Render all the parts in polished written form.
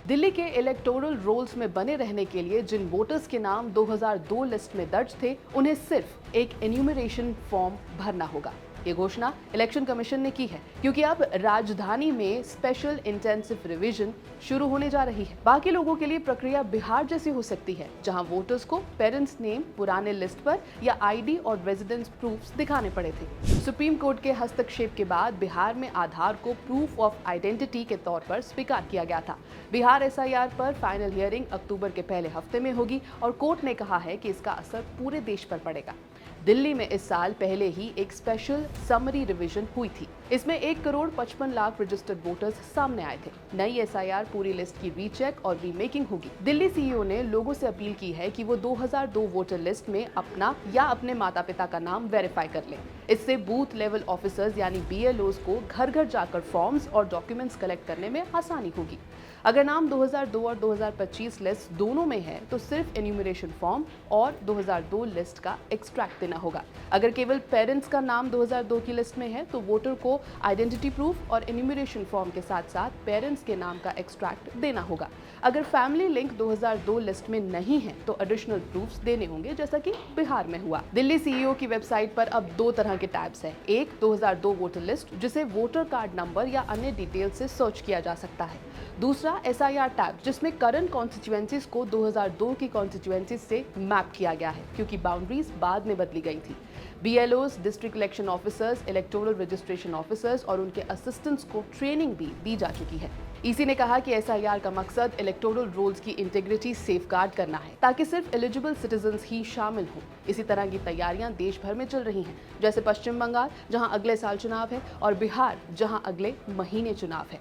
दिल्ली के electoral rolls में बने रहने के लिए जिन वोटर्स के नाम 2002 लिस्ट में दर्ज थे, उन्हें सिर्फ एक एन्यूमरेशन फॉर्म भरना होगा। ये घोषणा इलेक्शन कमीशन ने की है क्योंकि अब राजधानी में स्पेशल इंटेंसिव रिवीजन शुरू होने जा रही है। बाकी लोगों के लिए प्रक्रिया बिहार जैसी हो सकती है, जहां वोटर्स को पेरेंट्स नेम पुराने लिस्ट पर या आईडी और रेजिडेंस प्रूफ्स दिखाने पड़े थे। सुप्रीम कोर्ट के हस्तक्षेप के बाद बिहार में आधार को प्रूफ ऑफ आइडेंटिटी के तौर पर स्वीकार किया गया था। बिहार एसआईआर पर फाइनल हियरिंग अक्टूबर के पहले हफ्ते में होगी और कोर्ट ने कहा है कि इसका असर पूरे देश पर पड़ेगा। दिल्ली में इस साल पहले ही एक स्पेशल समरी रिवीजन हुई थी। इसमें 1,55,00,000 रजिस्टर्ड वोटर्स सामने आए थे। नई एसआईआर पूरी लिस्ट की रीचेक और रीमेकिंग होगी। दिल्ली सीईओ ने लोगों से अपील की है कि वो 2002 वोटर लिस्ट में अपना या अपने माता पिता का नाम वेरीफाई कर लें। इससे बूथ लेवल ऑफिसर्स यानी बीएलओज को घर घर जाकर फॉर्म्स और डॉक्यूमेंट्स कलेक्ट करने में आसानी होगी। अगर नाम 2002 और 2025 लिस्ट दोनों में है तो सिर्फ एन्यूमरेशन फॉर्म और 2002 लिस्ट का एक्सट्रैक्ट देना होगा। अगर केवल पेरेंट्स का नाम 2002 की लिस्ट में है तो वोटर को आइडेंटिटी प्रूफ और एन्यूमरेशन फॉर्म के साथ साथ पेरेंट्स के नाम का एक्सट्रैक्ट देना होगा। अगर फैमिली लिंक 2002 लिस्ट में नहीं है तो एडिशनल प्रूफ्स देने होंगे, जैसा कि बिहार में हुआ। दिल्ली सीईओ की वेबसाइट पर अब 2 तरह के टैब्स हैं। एक 2002 वोटर लिस्ट, जिसे वोटर कार्ड नंबर या अन्य डिटेल से सर्च किया जा सकता है। दूसरा एसआईआर टैब, जिसमें करंट कॉन्स्टिट्यूएंसीज को 2002 की कॉन्स्टिट्यूएंसीज से मैप किया गया है क्योंकि बाउंड्रीज बाद में बदली गई थी। BLOs, district election officers, electoral registration officers और उनके असिस्टेंट्स को ट्रेनिंग भी दी जा चुकी है। ईसी ने कहा कि एसआईआर का मकसद इलेक्टोरल रोल्स की इंटीग्रिटी सेफगार्ड करना है ताकि सिर्फ एलिजिबल सिटीजन्स ही शामिल हों। इसी तरह की तैयारियां देश भर में चल रही हैं, जैसे पश्चिम बंगाल जहां अगले साल चुनाव है और बिहार जहां अगले महीने चुनाव है।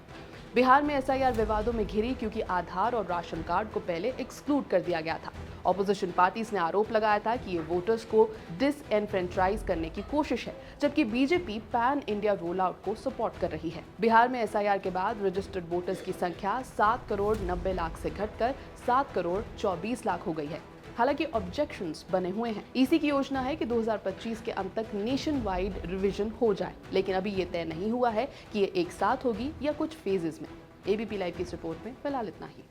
बिहार में एसआईआर विवादों में घिरी क्योंकि आधार और राशन कार्ड को पहले एक्सक्लूड कर दिया गया था। ऑपोजिशन पार्टीज ने आरोप लगाया था कि ये वोटर्स को डिसएनफ्रेंचाइज करने की कोशिश है, जबकि BJP pan India roll out को सपोर्ट कर रही है। बिहार में एसआईआर के बाद रजिस्टर्ड वोटर्स की संख्या 7,90,00,000 से घटकर 7,24,00,000 हो गई है। हालांकि ऑब्जेक्शंस बने हुए हैं। ईसी की योजना है कि 2025 के अंत तक नेशन वाइड रिवीजन हो जाए, लेकिन अभी ये तय नहीं हुआ है कि ये एक साथ होगी या कुछ फेजेस में। एबीपी लाइव की इस रिपोर्ट में फिलहाल इतना ही।